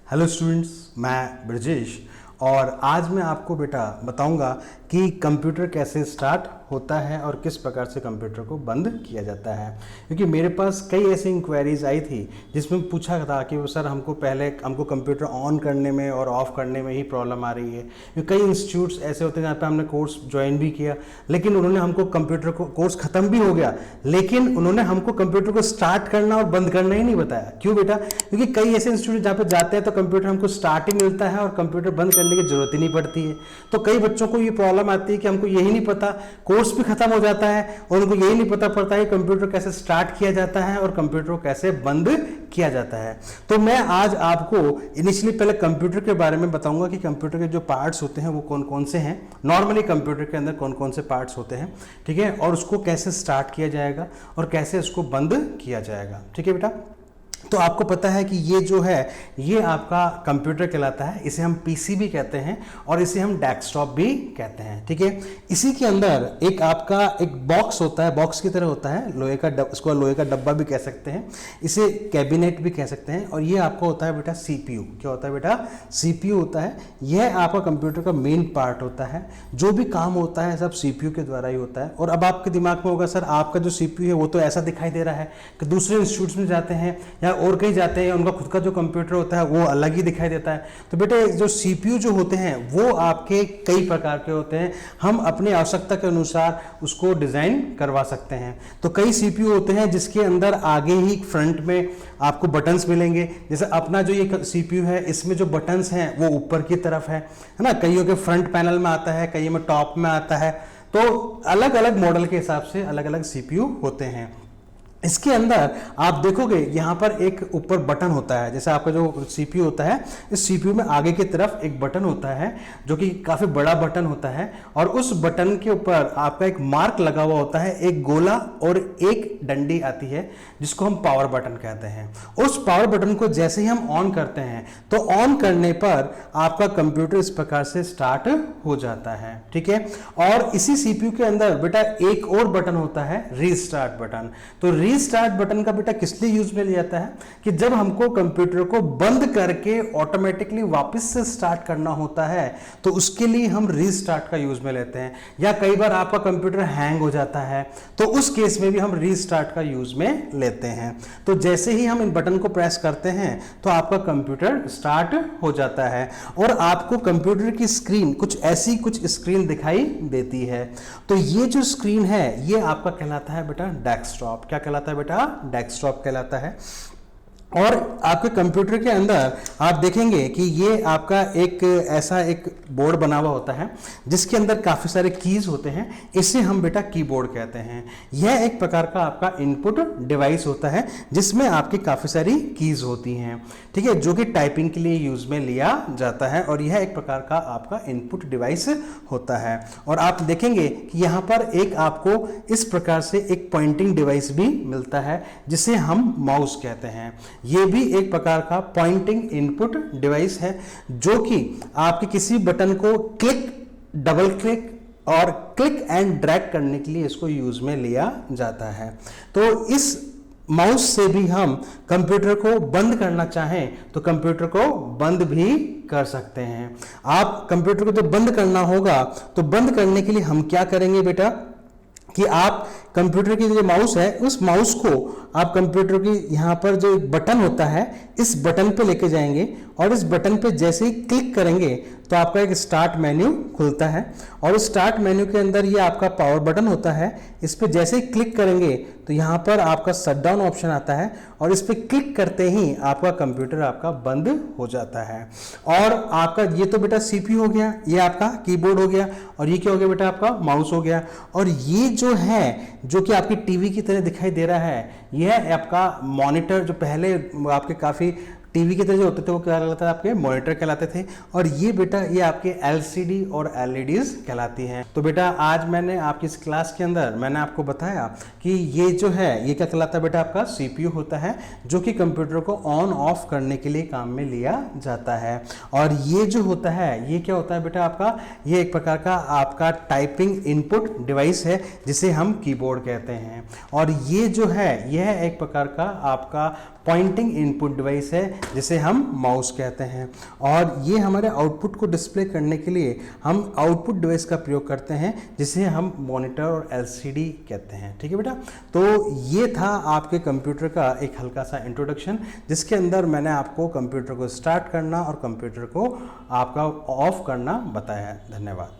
Hello students, मैं ब्रजेश और आज मैं आपको बेटा बताऊंगा कि कंप्यूटर कैसे स्टार्ट होता है और किस प्रकार से कंप्यूटर को बंद किया जाता है। क्योंकि मेरे पास कई ऐसी इंक्वायरीज आई थी जिसमें पूछा था कि सर हमको कंप्यूटर ऑन करने में और ऑफ करने में ही प्रॉब्लम आ रही है। क्योंकि कई इंस्टीट्यूट्स ऐसे होते हैं जहाँ पे हमने कोर्स ज्वाइन भी किया, लेकिन उन्होंने हमको कंप्यूटर को कोर्स खत्म भी हो गया, लेकिन उन्होंने हमको कंप्यूटर को स्टार्ट करना और बंद करना ही नहीं बताया। क्यों बेटा? क्योंकि कई ऐसे इंस्टीट्यूट जहाँ पे जाते हैं तो कंप्यूटर हमको स्टार्ट ही मिलता है और कंप्यूटर बंद करने की जरूरत ही नहीं पड़ती है। तो कई बच्चों को ये प्रॉब्लम आती है कि हमको यही नहीं पता, कोर्स भी खत्म हो जाता है और उनको यही नहीं पता पड़ता है कंप्यूटर कैसे स्टार्ट किया जाता है और कंप्यूटर को कैसे बंद किया जाता है। तो मैं आज आपको इनिशियली पहले कंप्यूटर के बारे में बताऊंगा कि कंप्यूटर के जो पार्ट्स होते हैं वो कौन कौन से हैं, नॉर्मली कंप्यूटर के अंदर कौन कौन से पार्ट्स होते हैं, ठीक है, और उसको कैसे स्टार्ट किया जाएगा और कैसे उसको बंद किया जाएगा। ठीक है बेटा, तो आपको पता है कि ये जो है ये आपका कंप्यूटर कहलाता है। इसे हम पीसी भी कहते हैं और इसे हम डेस्कटॉप भी कहते हैं। ठीक है, इसी के अंदर एक आपका एक बॉक्स होता है, बॉक्स की तरह होता है, लोहे का इसको लोहे का डब्बा भी कह सकते हैं, इसे कैबिनेट भी कह सकते हैं। और ये आपका होता है बेटा सीपीयू। क्या होता है बेटा? सीपीयू होता है। यह आपका कंप्यूटर का मेन पार्ट होता है। जो भी काम होता है सब सीपीयू के द्वारा ही होता है। और अब आपके दिमाग में होगा सर आपका जो सीपीयू है वो तो ऐसा दिखाई दे रहा है कि दूसरे इंस्टीट्यूट्स में जाते हैं या और कहीं जाते हैं उनका खुद का जो कंप्यूटर होता है वो अलग ही दिखाई देता है। तो बेटे जो सीपीयू जो होते हैं वो आपके कई प्रकार के होते हैं, हम अपनी आवश्यकता के अनुसार उसको डिजाइन करवा सकते हैं। तो कई सीपीयू होते हैं जिसके अंदर आगे ही फ्रंट में आपको बटन्स मिलेंगे। जैसे अपना जो ये सीपीयू है इसमें जो बटन्स हैं वो ऊपर की तरफ है ना, कईयों के फ्रंट पैनल में आता है, कईयों में टॉप में आता है। तो अलग अलग मॉडल के हिसाब से अलग अलग सीपीयू होते हैं। इसके अंदर आप देखोगे यहाँ पर एक ऊपर बटन होता है। जैसे आपका जो सीपीयू होता है, इस सीपीयू में आगे की तरफ एक बटन होता है जो कि काफी बड़ा बटन होता है और उस बटन के ऊपर आपका एक मार्क लगा हुआ होता है, एक गोला और एक डंडी आती है जिसको हम पावर बटन कहते हैं। उस पावर बटन को जैसे ही हम ऑन करते हैं तो ऑन करने पर आपका कंप्यूटर इस प्रकार से स्टार्ट हो जाता है। ठीक है, और इसी सीपीयू के अंदर बेटा एक और बटन होता है, रीस्टार्ट बटन। तो रीस्टार्ट बटन का बेटा किस लिए यूज में लिया जाता है कि जब हमको कंप्यूटर को बंद करके ऑटोमेटिकली वापस से स्टार्ट करना होता है तो उसके लिए हम रीस्टार्ट का यूज में लेते हैं। या कई बार आपका कंप्यूटर हैंग हो जाता है तो उस केस में भी हम रीस्टार्ट का यूज में लेते हैं। तो जैसे ही हम इन बटन को प्रेस करते हैं तो आपका कंप्यूटर स्टार्ट हो जाता है और आपको कंप्यूटर की स्क्रीन कुछ स्क्रीन दिखाई देती है। तो ये जो स्क्रीन है ये आपका कहलाता है बेटा डेस्कटॉप। क्या कहलाता है बेटा? डेस्कटॉप कहलाता है। और आपके कंप्यूटर के अंदर आप देखेंगे कि ये आपका एक ऐसा एक बोर्ड बना हुआ होता है जिसके अंदर काफ़ी सारे कीज होते हैं, इसे हम बेटा कीबोर्ड कहते हैं। यह एक प्रकार का आपका इनपुट डिवाइस होता है जिसमें आपकी काफ़ी सारी कीज होती हैं, ठीक है, जो कि टाइपिंग के लिए यूज में लिया जाता है और यह एक प्रकार का आपका इनपुट डिवाइस होता है। और आप देखेंगे कि यहाँ पर एक आपको इस प्रकार से एक पॉइंटिंग डिवाइस भी मिलता है जिसे हम माउस कहते हैं। ये भी एक प्रकार का पॉइंटिंग इनपुट डिवाइस है जो कि आपके किसी बटन को क्लिक, डबल क्लिक और क्लिक एंड ड्रैग करने के लिए इसको यूज में लिया जाता है। तो इस माउस से भी हम कंप्यूटर को बंद करना चाहें तो कंप्यूटर को बंद भी कर सकते हैं। आप कंप्यूटर को जब बंद करना होगा तो बंद करने के लिए हम क्या करेंगे बेटा कि आप कंप्यूटर की जो माउस है उस माउस को आप कंप्यूटर की यहाँ पर जो बटन होता है इस बटन पे लेके जाएंगे और इस बटन पे जैसे ही क्लिक करेंगे तो आपका एक स्टार्ट मेन्यू खुलता है और उस स्टार्ट मेन्यू के अंदर ये आपका पावर बटन होता है। इस पे जैसे ही क्लिक करेंगे तो यहाँ पर आपका शट डाउन ऑप्शन आता है और इस पे क्लिक करते ही आपका कंप्यूटर आपका बंद हो जाता है। और आपका ये तो बेटा सीपीयू हो गया, ये आपका कीबोर्ड हो गया और ये क्या हो गया बेटा? आपका माउस हो गया। और ये जो है जो कि आपकी टीवी की तरह दिखाई दे रहा है यह आपका मॉनिटर, जो पहले आपके काफ़ी टीवी की तरह जो होते थे वो क्या कहलाता है? आपके मॉनिटर कहलाते थे। और ये बेटा ये आपके एलसीडी और एलईडीज कहलाती हैं। तो बेटा आज मैंने आपकी इस क्लास के अंदर मैंने आपको बताया कि ये जो है ये क्या कहलाता है बेटा? आपका सीपीयू होता है जो कि कंप्यूटर को ऑन ऑफ करने के लिए काम में लिया जाता है। और ये जो होता है ये क्या होता है बेटा? आपका ये एक प्रकार का आपका टाइपिंग इनपुट डिवाइस है जिसे हम कीबोर्ड कहते हैं। और ये जो है यह एक प्रकार का आपका पॉइंटिंग इनपुट डिवाइस है जिसे हम माउस कहते हैं, और ये हमारे आउटपुट को डिस्प्ले करने के लिए हम आउटपुट डिवाइस का प्रयोग करते हैं जिसे हम मॉनिटर और एलसीडी कहते हैं। ठीक है बेटा, तो ये था आपके कंप्यूटर का एक हल्का सा इंट्रोडक्शन, जिसके अंदर मैंने आपको कंप्यूटर को स्टार्ट करना और कंप्यूटर को आपका ऑफ करना बताया है। धन्यवाद।